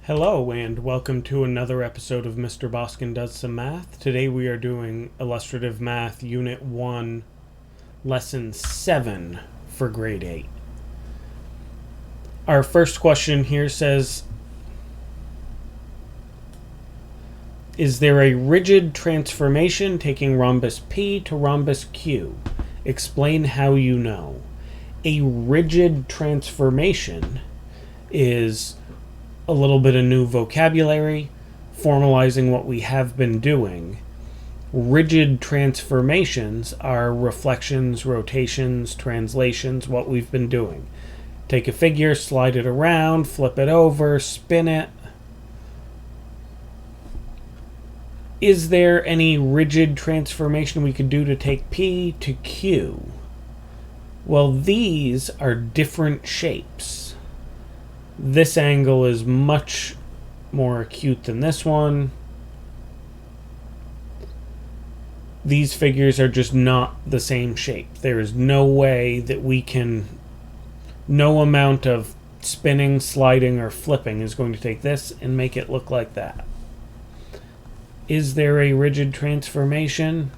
Hello and welcome to another episode of Mr. Boskin Does Some Math. Today we are doing Illustrative Math Unit 1, Lesson 7 for Grade 8. Our first question here says, is there a rigid transformation taking rhombus P to rhombus Q? Explain how you know. A rigid transformation is a little bit of new vocabulary, formalizing what we have been doing. Rigid transformations are reflections, rotations, translations, what we've been doing. Take a figure, slide it around, flip it over, spin it. Is there any rigid transformation we could do to take P to Q? Well, these are different shapes. This angle is much more acute than this one. These figures are just not the same shape. There is no way that we can... No amount of spinning, sliding, or flipping is going to take this and make it look like that. Is there a rigid transformation?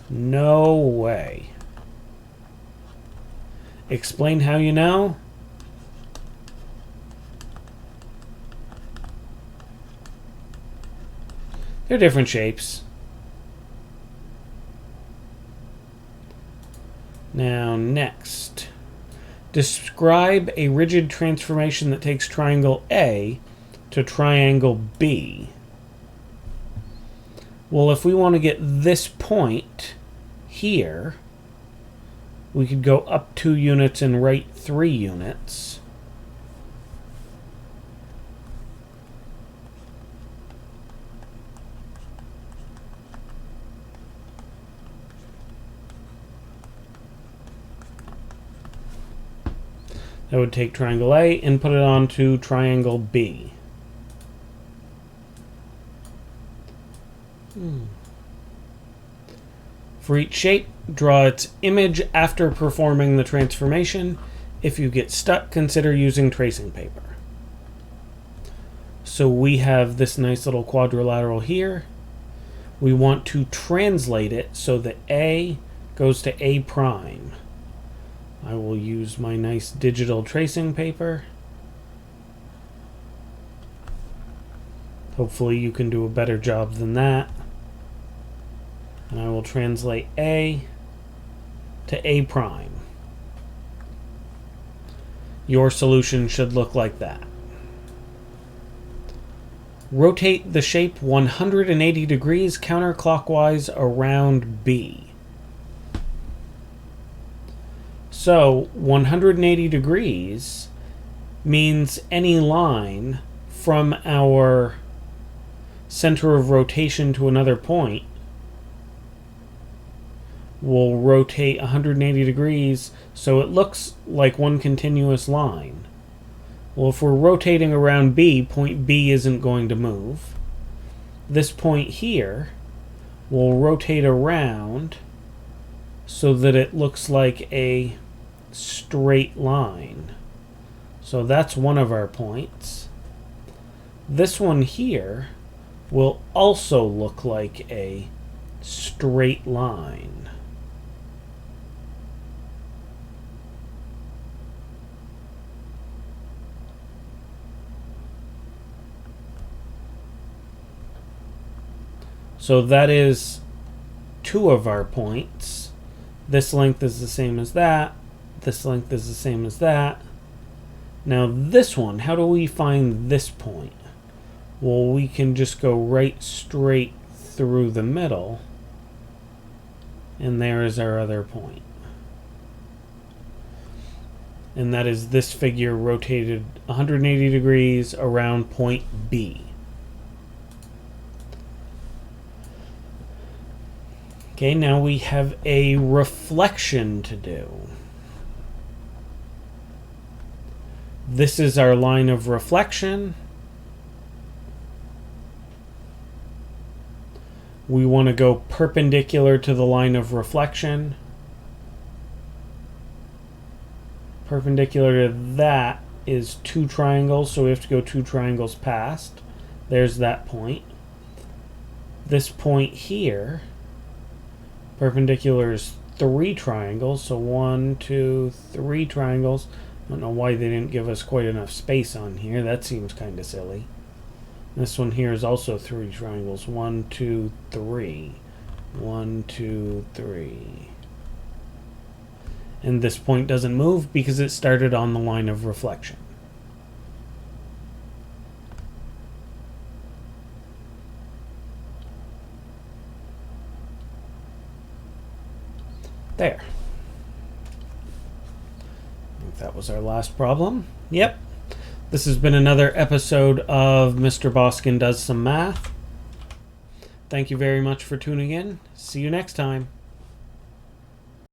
No way. Explain how you know. They're different shapes. Now, next. Describe a rigid transformation that takes triangle A to triangle B. Well, if we want to get this point here, we could go up 2 units and right 3 units. That would take triangle A and put it onto triangle B. For each shape, draw its image after performing the transformation. If you get stuck, consider using tracing paper. So we have this nice little quadrilateral here. We want to translate it so that A goes to A prime. I will use my nice digital tracing paper. Hopefully you can do a better job than that. And I will translate A to A prime. Your solution should look like that. Rotate the shape 180 degrees counterclockwise around B. So 180 degrees means any line from our center of rotation to another point will rotate 180 degrees so it looks like one continuous line. Well, if we're rotating around B, point B isn't going to move. This point here will rotate around so that it looks like a straight line. So that's one of our points. This one here will also look like a straight line. So that is 2 of our points. This length is the same as that. This length is the same as that. Now this one, how do we find this point? Well, we can just go right straight through the middle, and there is our other point. And that is this figure rotated 180 degrees around point B. Okay, now we have a reflection to do. This is our line of reflection. We want to go perpendicular to the line of reflection. Perpendicular to that is 2 triangles, so we have to go 2 triangles past. There's that point. This point here, perpendicular is 3 triangles, so 1, 2, 3 triangles. I don't know why they didn't give us quite enough space on here. That seems kind of silly. This one here is also 3 triangles. 1, 2, 3. 1, 2, 3. And this point doesn't move because it started on the line of reflection. There. I think that was our last problem. Yep. This has been another episode of Mr. Boskin Does Some Math. Thank you very much for tuning in. See you next time.